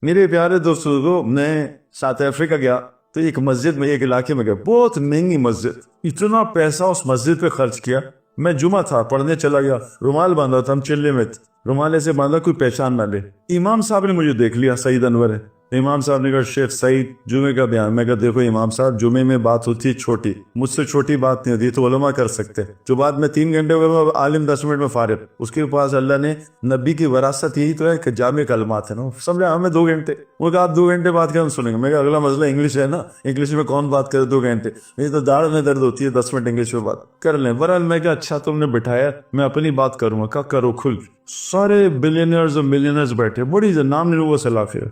मेरे प्यारे दोस्तों, मैं साउथ अफ्रीका गया तो एक मस्जिद में, एक इलाके में गया, बहुत महंगी मस्जिद। इतना पैसा उस मस्जिद पे खर्च किया। मैं जुमा था, पढ़ने चला गया, रुमाल बांधा था, हम चिल्ले में थे, रुमाल ऐसे बांधा कोई पहचान ना ले। इमाम साहब ने मुझे देख लिया, सईद अनवर है। इमाम साहब ने कहा, शेख सईद जुमे का बयान। मैं कहा, देखो इमाम साहब, जुमे में बात होती है छोटी, मुझसे छोटी बात नहीं होती, तो उलमा कर सकते हैं। जो बात मैं 3 घंटे में, आलिम 10 मिनट में फारिग। उसके पास अल्लाह ने नबी की विरासत यही तो है कि जामे कलमात है ना, समझे। हमें 2 घंटे, वो कहा आप 2 घंटे बात कर, हम सुनेंगे। मैं कहा, अगला मसला इंग्लिश है ना, इंग्लिश में कौन बात करे 2 घंटे, मेरी तो दाढ़ में दर्द होती है, 10 मिनट इंग्लिश में बात कर लें। बहरहाल मैं कहा, अच्छा तुमने बिठाया, मैं अपनी बात करूंगा। कहा, करो खुल। सारे बिलियनर्स और मिलियनर्स बैठे, बड़ी नाम नहीं वो सलाह। फिर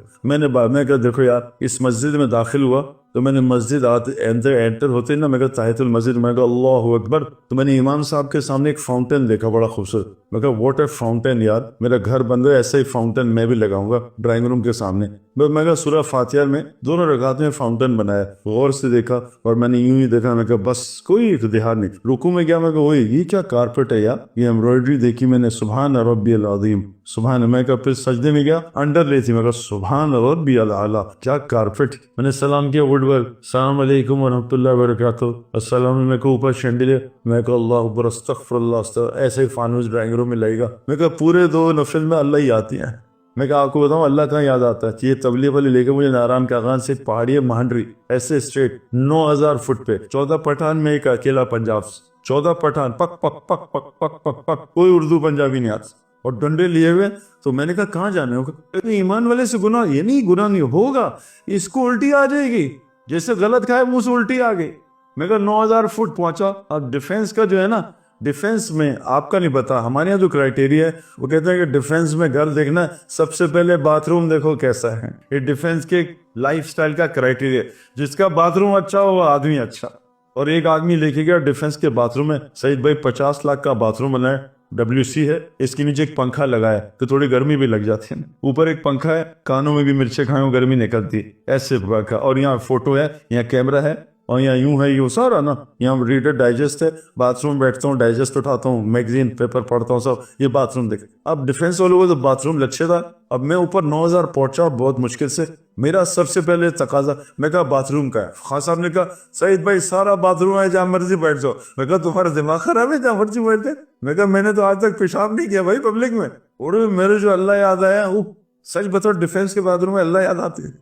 मैं कहा, देखो यार, इस मस्जिद में दाखिल हुआ तो मैंने मस्जिद आते एंटर होते ना, मैं कहा ताहियतुल मस्जिद, मैं कहा अल्लाहु अकबर, तो मैंने इमाम साहब के सामने एक फाउंटेन देखा, बड़ा खूबसूरत। मैं कहा व्हाट ए फाउंटेन यार, मेरा घर बंद है, ऐसा ही फाउंटेन मैं भी लगाऊंगा ड्राइंग रूम के सामने। मैं कहा सूरह फातिहा में दोनों रकात में फाउंटेन बनाया। गौर से देखा और मैंने यूं ही देखा। मैं कहा बस कोई ध्यान नहीं। रुकू में गया, मैं कहा वही, ये क्या कारपेट है यार, ये एम्ब्रॉयडरी देखी मैंने, सुभान रब्बियल अज़ीम, सुभान। मैं कहा फिर सजदे में गया, अंडर ले थी, मैं कहा सुभान रब्बियल आला, क्या कारपेट। मैंने सलाम किया, वुडवर्ड, सलाम अलैकुम व रहमतुल्लाहि व बरकातुहू, अस्सलाम। मैं को ऊपर शंडिले, मैं कहा अल्लाह अकबर, अस्तगफिरुल्लाह, ऐसे ही फानूस ड्राइंग रूम में लगेगा। मैं कहा पूरे 2 नफिल में अल्लाह ही आती है। मैं कहा आपको बताऊं अल्लाह कहाँ याद आता है, ये तबलीग वाले लेके मुझे नारायण कागान से पहाड़ी है महांडरी, ऐसे स्ट्रेट 9,000 फुट पे, 14 पठान में एक अकेला पंजाब, 14 पठान, पक पक पक पक पक पक पक, कोई उर्दू पंजाबी नहीं आता, और डंडे लिए हुए। तो मैंने कहा कहाँ जाने हो? ईमान वाले से गुनाह, ये नहीं गुनाह नहीं होगा, इसको उल्टी आ जाएगी, जैसे गलत खाए मुंह से उल्टी आ गई। मैं कहा 9,000 फुट पहुंचा। अब डिफेंस का जो है ना, डिफेंस में आपका नहीं पता, हमारे यहाँ जो क्राइटेरिया है वो कहते हैं कि डिफेंस में घर देखना, सबसे पहले बाथरूम देखो कैसा है। ये डिफेंस के लाइफस्टाइल का क्राइटेरिया, जिसका बाथरूम अच्छा हो वो आदमी अच्छा। और एक आदमी लेके गया डिफेंस के बाथरूम में, सईद भाई 50 लाख का बाथरूम बनाया, WC है, इसके नीचे एक पंखा लगाया तो थोड़ी गर्मी भी लग जाती है, ऊपर एक पंखा है, कानों में भी मिर्चे खाए गर्मी निकलती, ऐसे पंखा। और यहाँ फोटो है, यहाँ कैमरा है, और यहाँ यूं है, यूं सारा ना, यहाँ रीडर डाइजेस्ट है, बाथरूम बैठता हूँ, डाइजेस्ट उठाता हूँ, मैगजीन पेपर पढ़ता हूँ, सब ये बाथरूम देख। अब डिफेंस वालों को तो बाथरूम लच्छे था। अब मैं ऊपर 9,000 पहुंचा बहुत मुश्किल से। मेरा सबसे पहले तकाजा, मैं कहा बाथरूम का है। खान साहब ने कहा सईद भाई सारा बाथरूम है, जहाँ मर्जी बैठ जाओ। मैं कहा तुम्हारा दिमाग खराब है, जहाँ मर्जी बैठते। मैं कहा मैंने तो आज तक पेशाब नहीं किया भाई पब्लिक में। और मेरे जो अल्लाह याद आया, वो सच बताओ डिफेंस के बाथरूम में अल्लाह याद आती है।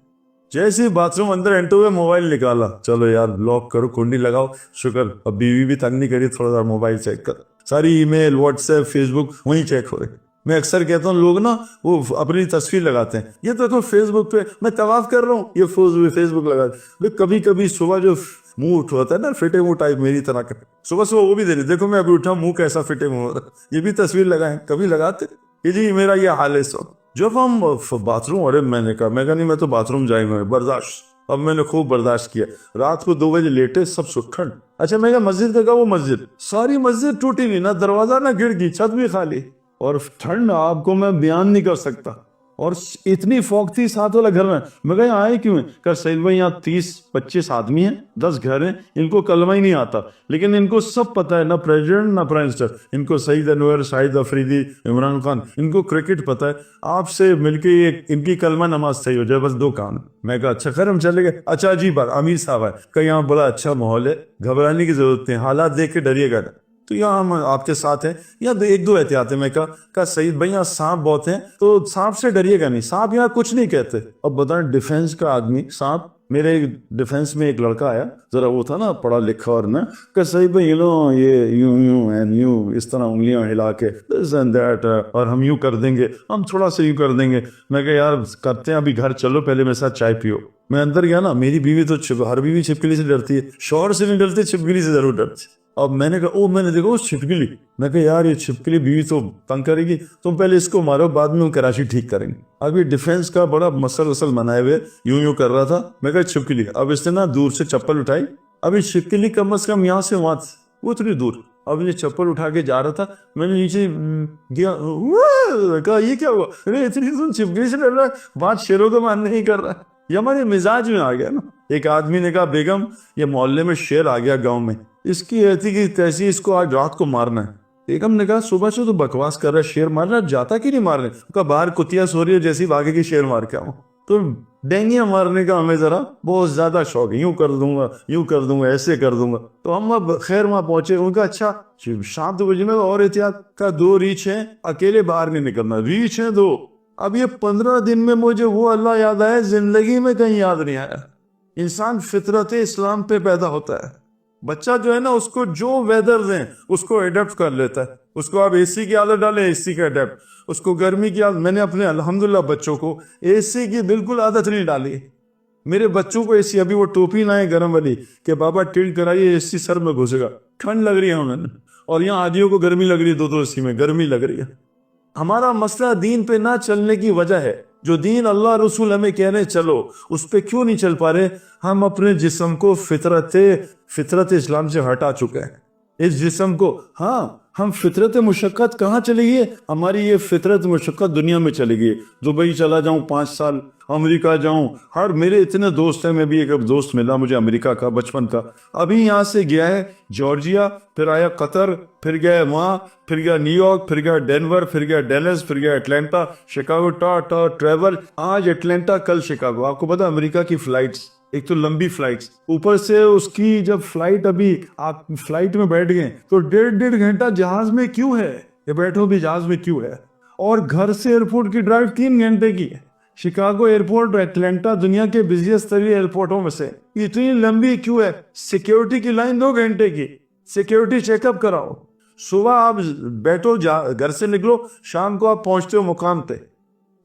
जैसे ही बाथरूम अंदर एंटर हुए, मोबाइल निकाला, चलो यार लॉक करो, कुंडी लगाओ, शुक्र अब बीवी भी तंग नहीं करी, थोड़ा सा मोबाइल चेक कर। सारी ईमेल, व्हाट्सएप, फेसबुक वहीं चेक हो रहे। मैं अक्सर कहता हूँ लोग ना वो अपनी तस्वीर लगाते हैं, ये तो फेसबुक पे मैं तवाफ कर रहा हूँ, ये फेसबुक लगा। कभी कभी सुबह जो मुंह उठवाता है ना, फिटे मुंह टाइप मेरी तरह का, सुबह सुबह वो भी दे रही, देखो मैं अभी उठा, मुंह कैसा फिटे मुंह, ये भी तस्वीर लगाए, कभी लगाते कि जी मेरा ये हाल है। सब जब हम बाथरूम, अरे मैंने कहा नहीं, मैं तो बाथरूम जाएंगे, बर्दाश्त। अब मैंने खूब बर्दाश्त किया। रात को 2 बजे लेटे, सब सुखंड। अच्छा मैं कहा मस्जिद का, वो मस्जिद, सारी मस्जिद टूटी नहीं, ना दरवाजा ना खिड़की, छत भी खाली, और ठंड आपको मैं बयान नहीं कर सकता। और इतनी फॉग थी साथ वाला घर में। मैं कहा आए क्यों है? कहा सईद भाई यहाँ 30-25 आदमी हैं, 10 घर हैं, इनको कलमा ही नहीं आता, लेकिन इनको सब पता है, ना प्रेसिडेंट ना प्राइम मिनिस्टर, इनको सईद अनवर, शाहिद अफरीदी, इमरान खान, इनको क्रिकेट पता है। आपसे मिलके इनकी कलमा नमाज सही हो जाए, बस 2 काम। मैं कहा अच्छा, खैर हम चले गए। अच्छा अजीब बात, अमीर साहब है, कहीं यहाँ बड़ा अच्छा माहौल है, घबराने की जरूरत नहीं, हालात देख के डरिएगा। तो यहाँ हम आपके साथ हैं, या 1-2 एहतियात है। मैं कहा सईद भाई यहाँ सांप बहुत हैं, तो सांप से डरिएगा नहीं, सांप यहाँ कुछ नहीं कहते। अब बताएं डिफेंस का आदमी सांप। मेरे डिफेंस में एक लड़का आया, जरा वो था ना पढ़ा लिखा, और ना कहा सईद भाई ये यूं यूं एंड यूं, इस तरह उंगलियां हिला के दिस एंड दैट, और हम यूं कर देंगे, हम थोड़ा सा यूं कर देंगे। मैं कहा यार करते हैं, अभी घर चलो, पहले मेरे साथ चाय पियो। मैं अंदर गया ना, मेरी बीवी तो हर बीवी छिपकली से डरती है, शौहर से नहीं डरती, छिपकली से जरूर डरती। अब मैंने कहा मैंने देखा वो छिपकली। मैं कहा यार ये छिपकली बीवी तो तंग करेगी, तुम पहले इसको मारो, बाद में हम कराची ठीक करेंगे। अब ये डिफेंस का बड़ा मसल बनाए हुए यूं यूं कर रहा था। मैं कहा छिपकली। अब इसने ना दूर से चप्पल उठाई, अब ये छिपकली कम से कम यहाँ से वहां, वो थोड़ी दूर, अब ये चप्पल उठा के जा रहा था। मैंने नीचे गया, कहा ये क्या हुआ? अरे इतनी तुम छिपकली से डर रहा है, बात शेरों को मानने नहीं कर रहा है। ये हमारे मिजाज में आ गया ना। एक आदमी ने कहा बेगम ये मोहल्ले में शेर आ गया गांव में, इसकी ऐसी की तैसी, इसको आज रात को मारना है। बेगम ने कहा सुबह से तो बकवास कर रहा है, शेर मारना जाता कि नहीं मारने? कहा बाहर कुतिया सो रही है, जैसी भागे की शेर मार के आऊं। तो डेंगियां मारने का हमें जरा बहुत ज्यादा शौक है, यूं कर दूंगा, यूं कर दूंगा, ऐसे कर दूंगा। तो हम अब खैर वहां पहुंचे, उनका अच्छा शाम 2 बजे में और एहतियात का 2 रीछ है, अकेले बाहर नहीं निकलना, रीछ है 2। अब ये 15 दिन में मुझे वो अल्लाह याद आया, जिंदगी में कहीं याद नहीं आया। इंसान फितरत इस्लाम पे पैदा होता है। बच्चा जो है ना, उसको जो वेदर दें उसको अडेप्ट कर लेता है। उसको आप एसी की आदत डालें, एसी का अडेप्ट, उसको गर्मी की आदत, मैंने अपने अल्हम्दुलिल्लाह बच्चों को एसी की बिल्कुल आदत नहीं डाली। मेरे बच्चों को एसी, अभी वो टोपी लाए गर्म वाली कि बाबा टिल्ट कराइए, एसी सर में घुसेगा, ठंड लग रही है उन्हें, और यहाँ आदियों को गर्मी लग रही है, 2-2 एसी में गर्मी लग रही है। हमारा मसला दीन पे ना चलने की वजह है। जो दीन अल्लाह रसूल हमें कह रहे हैं चलो, उस पे क्यों नहीं चल पा रहे? हम अपने जिस्म को फितरत इस्लाम से हटा चुके हैं। इस जिस्म को, हाँ, हम फितरत मुशक्कत कहाँ चली गई? हमारी ये फितरत मुशक्कत दुनिया में चली गई। दुबई चला जाऊं 5 साल, अमेरिका जाऊं, हर मेरे इतने दोस्त हैं। मैं भी एक दोस्त मिला मुझे अमेरिका का, बचपन का, अभी यहाँ से गया है जॉर्जिया, फिर आया कतर, फिर गया वहाँ, फिर गया न्यूयॉर्क, फिर गया डेनवर, फिर गया डेलस, फिर गया एटलांटा, शिकागो, टा ट्रेवल, आज एटलांटा, कल शिकागो। आपको पता अमेरिका की फ्लाइट्स, एक तो लंबी फ्लाइट्स, ऊपर से उसकी जब फ्लाइट, अभी आप फ्लाइट में बैठ गए तो 1.5 घंटा जहाज में क्यों है? ये बैठो भी जहाज में क्यों है? और घर से एयरपोर्ट की ड्राइव 3 घंटे की है। शिकागो एयरपोर्ट, एटलांटा दुनिया के बिजिएस्ट तरीन एयरपोर्टों में से, इतनी लंबी क्यों है? सिक्योरिटी की लाइन 2 घंटे की, सिक्योरिटी चेकअप कराओ। सुबह आप बैठो, घर से निकलो, शाम को आप पहुंचते हो मुकाम पे।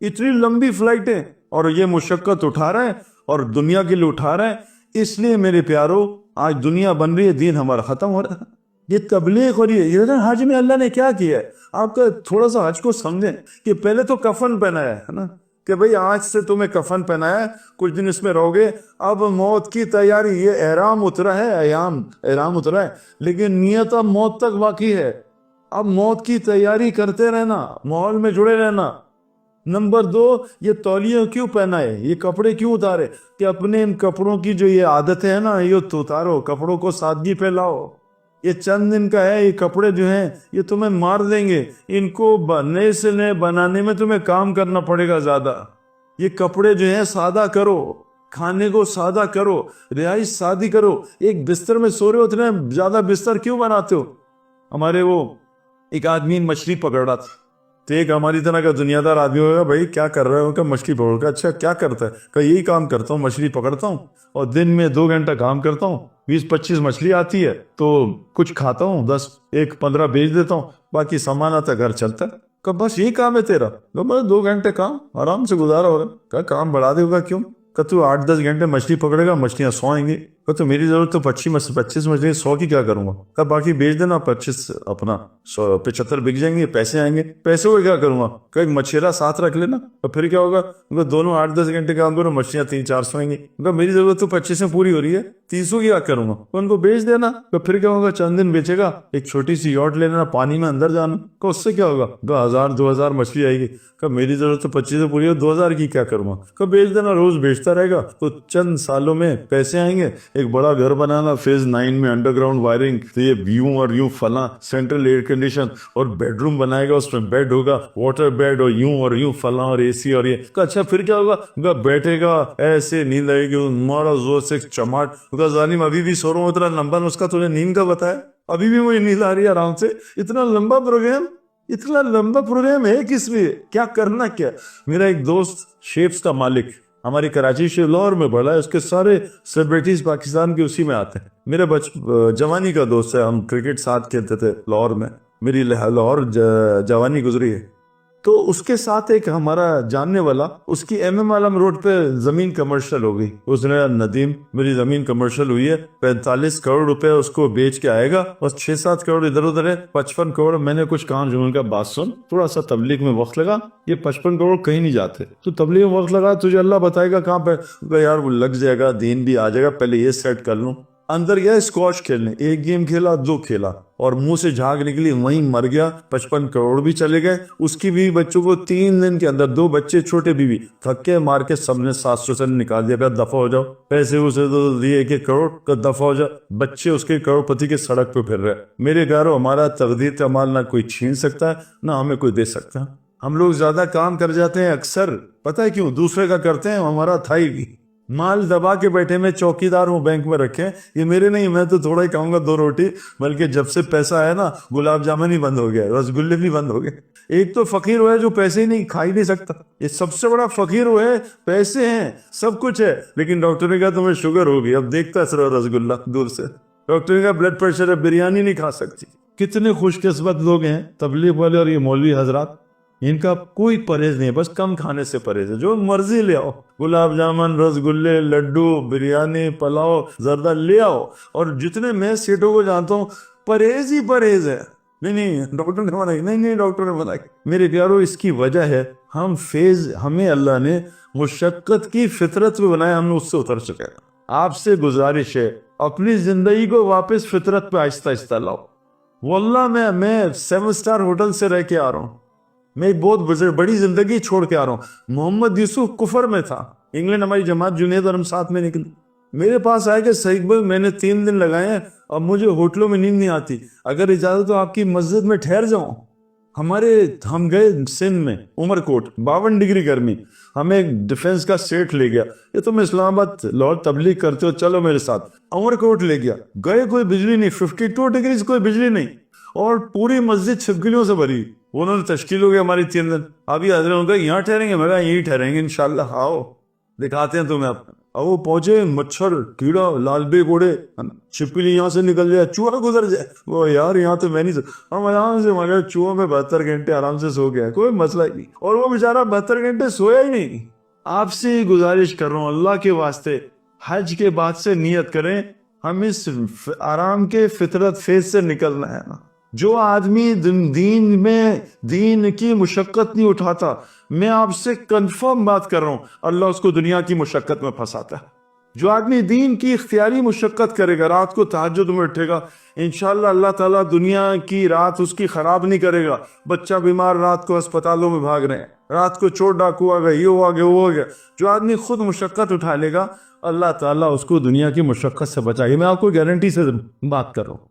इतनी लंबी फ्लाइटें, और ये मुशक्कत उठा रहे हैं और दुनिया के लिए उठा रहे हैं। इसलिए मेरे प्यारो, आज दुनिया बन रही है, दीन हमारा खत्म हो रहा है। ये तबलीग हो रही है। ये हज में अल्लाह ने क्या किया है? आपका थोड़ा सा हज को समझें कि पहले तो कफन पहनाया है ना, कि भाई आज से तुम्हें कफन पहनाया है, कुछ दिन इसमें रहोगे। अब मौत की तैयारी, ये एहराम उतरा है, एहराम उतरा है, लेकिन नियत अब मौत तक बाकी है। अब मौत की तैयारी करते रहना, माहौल में जुड़े रहना। नंबर 2, ये तौलिया क्यों पहना है, ये कपड़े क्यों उतारे? कि अपने इन कपड़ों की जो ये आदत है ना, ये तो उतारो, कपड़ों को सादगी पे लाओ। ये चंद दिन का है, ये कपड़े जो हैं ये तुम्हें मार देंगे। इनको नए से नए बनाने में तुम्हें काम करना पड़ेगा ज्यादा। ये कपड़े जो हैं सादा करो, खाने को सादा करो, रिहाइश सादी करो। एक बिस्तर में सो रहे हो, इतने ज्यादा बिस्तर क्यों बनाते हो? हमारे वो एक आदमी मछली पकड़ रहा था, तो एक हमारी तरह का दुनियादार आदमी होगा, भाई क्या कर रहे हो? क्या मछली पकड़ का? अच्छा क्या करता है? क्या यही काम करता हूँ, मछली पकड़ता हूँ और दिन में 2 घंटा काम करता हूँ, 20-25 मछली आती है तो कुछ खाता हूँ, 10-15 बेच देता हूँ, बाकी सामान आता, घर चलता है। कब बस यही काम है तेरा? बस 2 घंटे काम आराम से गुजारा हो रहा है। क्या काम बढ़ा देगा? क्यों? तू 8-10 घंटे मछली पकड़ेगा, मछलियां 100 आएंगी। तो मेरी जरूरत तो 25 मछली, 100 की क्या करूंगा? कब बाकी बेच देना, 25 अपना 75 बिक जाएंगे, पैसे आएंगे। पैसे को क्या करूंगा? कहीं मछेरा साथ रख लेना, तो फिर क्या होगा? दोनों 8-10 घंटे काम करो, मछलियां 300-400 आएंगी। मेरी जरूरत तो 25 में पूरी हो रही है, 300 की क्या करूंगा? उनको बेच देना, तो फिर क्या होगा? चंद दिन बेचेगा, एक छोटी सी यॉट ले लेना, पानी में अंदर जाना, तो उससे क्या होगा? 1000-2000 मछली आएगी। कब मेरी जरूरत तो 25 में पूरी हो, 2000 की क्या करूंगा? कब बेच देना, रोज बेचता रहेगा, तो चंद सालों में पैसे आएंगे। एक बड़ा घर बनाना, फेज 9 में अंडरग्राउंड वायरिंग, तो ये यूं और यूं फला, सेंट्रल एयर कंडीशन, और बेडरूम बनाएगा, उसमें बेड होगा, वाटर बेड, और यूं फला, और एसी, और ये। अच्छा फिर क्या होगा? बैठेगा ऐसे, नींद आएगी, मारा जोर से चमाट, जालिम अभी भी सो रहा हूँ, इतना लंबा नुस्खा तुझे नींद का बताया, अभी भी मुझे नींद आ रही है आराम से। इतना लंबा प्रोग्राम है किस लिए? क्या करना क्या? मेरा एक दोस्त शेप्स का मालिक, हमारी कराची से लाहौर में पढ़ा है, उसके सारे सेलिब्रिटीज पाकिस्तान के उसी में आते हैं। मेरे जवानी का दोस्त है, हम क्रिकेट साथ खेलते थे लाहौर में, मेरी लाहौर जवानी गुजरी है। तो उसके साथ एक हमारा जानने वाला, उसकी MM आलम रोड पे जमीन कमर्शियल हो गई। उसने, नदीम मेरी जमीन कमर्शियल हुई है, 45 करोड़ रुपए उसको बेच के आएगा, बस 6-7 करोड़ इधर उधर है, 55 करोड़। मैंने कुछ काम जुम्मन का बात सुन, थोड़ा सा तबलीग में वक्त लगा, ये 55 करोड़ कहीं नहीं जाते, तो तबलीग में वक्त लगा, तुझे अल्लाह बताएगा कहाँ पे। यार वो लग जाएगा, दीन भी आ जाएगा, पहले ये सेट कर लूं। अंदर गया स्क्वॉश खेलने, 1 गेम खेला, 2 खेला, और मुंह से झाग निकली, वहीं मर गया। 55 करोड़ भी चले गए। उसकी बीवी बच्चों को 3 दिन के अंदर, 2 बच्चे छोटे, बीवी थक्के मार के सबने 700 से निकाल दिया, दफा हो जाओ। पैसे उसे तो दिए 1-1 करोड़ का, दफा हो जाओ। बच्चे उसके करोड़पति के सड़क पे फिर रहे। मेरे घरों, हमारा तकदीर का माल ना कोई छीन सकता है, ना हमें कोई दे सकता है। हम लोग ज्यादा काम कर जाते हैं अक्सर, पता है क्यों? दूसरे का करते हैं, हमारा था ही नहीं। माल दबा के बैठे, मैं चौकीदार हूँ बैंक में रखे, ये मेरे नहीं, मैं तो थोड़ा ही खाऊंगा 2 रोटी। बल्कि जब से पैसा आया ना, गुलाब जामुन ही बंद हो गया, रसगुल्ले भी बंद हो गए। एक तो फकीर हुआ है जो पैसे ही नहीं, खा ही नहीं सकता। ये सबसे बड़ा फकीर हुआ है, पैसे हैं, सब कुछ है, लेकिन डॉक्टर ने कहा तुम्हें शुगर होगी, अब देखता सिर्फ रसगुल्ला दूर से। डॉक्टर ने कहा ब्लड प्रेशर है, बिरयानी नहीं खा सकती। कितने खुशकिस्मत लोग हैं तबलीग वाले और ये मौलवी हजरात, इनका कोई परहेज नहीं है, बस कम खाने से परहेज है। जो मर्जी ले आओ, गुलाब जामुन, रसगुल्ले, लड्डू, बिरयानी, पुलाव, जर्दा ले आओ। और जितने मैं सेठों को जानता हूँ, परहेज ही परहेज है। नहीं डॉक्टर ने मना, नहीं डॉक्टर ने मना। मेरे प्यारो, इसकी वजह है हमें अल्लाह ने मुशक्कत की फितरत में बनाया, हमने उससे उतर चुके हैं। आपसे गुजारिश है, अपनी जिंदगी को वापस फितरत पे आहिस्ता आहिस्ता लाओ। वल्लाह मैं 7 स्टार होटल से रह के आ रहा हूँ, मैं एक बहुत बड़ी जिंदगी छोड़ के आ रहा हूँ। मोहम्मद यूसुफ कुफर में था, इंग्लैंड हमारी जमात जुनेद और हम साथ में निकले। मेरे पास आया कि सईद भाई मैंने 3 दिन लगाए हैं, अब मुझे होटलों में नींद नहीं आती, अगर इजाजत तो आपकी मस्जिद में ठहर जाऊं। हम गए सिंध में, उमरकोट, 52 डिग्री गर्मी। हमें एक डिफेंस का सेठ ले गया, ये तुम इस्लामाबाद लाहौर तबलीग करते हो, चलो मेरे साथ। उमरकोट ले गया, गए, कोई बिजली नहीं, 52 डिग्री कोई बिजली नहीं, और पूरी मस्जिद छिपकलियों से भरी। उन्होंने तश्कील हो गई हमारी 3 दिन। अभी हजरत उनका यहाँ ठहरेंगे, मैं यहीं ठहरेंगे इंशाल्लाह, आओ दिखाते हैं तुम्हें। अब वो पहुंचे, मच्छर, कीड़ा, लाल बेग उड़े, छिपकली यहाँ से निकल जाए, चूहा गुजर जाए, वो यार यहाँ तो मैं नहीं हम आराम से, मगर चूहा में 72 घंटे आराम से सो गया, कोई मसला ही नहीं। और वो बेचारा 72 घंटे सोया ही नहीं। आपसे गुजारिश कर रहा हूँ अल्लाह के वास्ते, हज के बाद से नियत करें, हम इस आराम के फितरत फेज से निकलना है ना। जो आदमी दीन की मुशक्कत नहीं उठाता, मैं आपसे कंफर्म बात कर रहा हूं, अल्लाह उसको दुनिया की मुशक्कत में फंसाता है। जो आदमी दीन की इख्तियारी मुशक्कत करेगा, रात को तहज्जुद में उठेगा, इंशाल्लाह अल्लाह ताला दुनिया की रात उसकी खराब नहीं करेगा। बच्चा बीमार, रात को अस्पतालों में भाग रहे हैं, रात को चोर डाकू आ गए, ये हो गया वो हो गया। जो आदमी खुद मुशक्कत उठा लेगा, अल्लाह ताला उसको दुनिया की मुशक्कत से बचाएगा। मैं आपको गारंटी से बात कर रहा हूँ।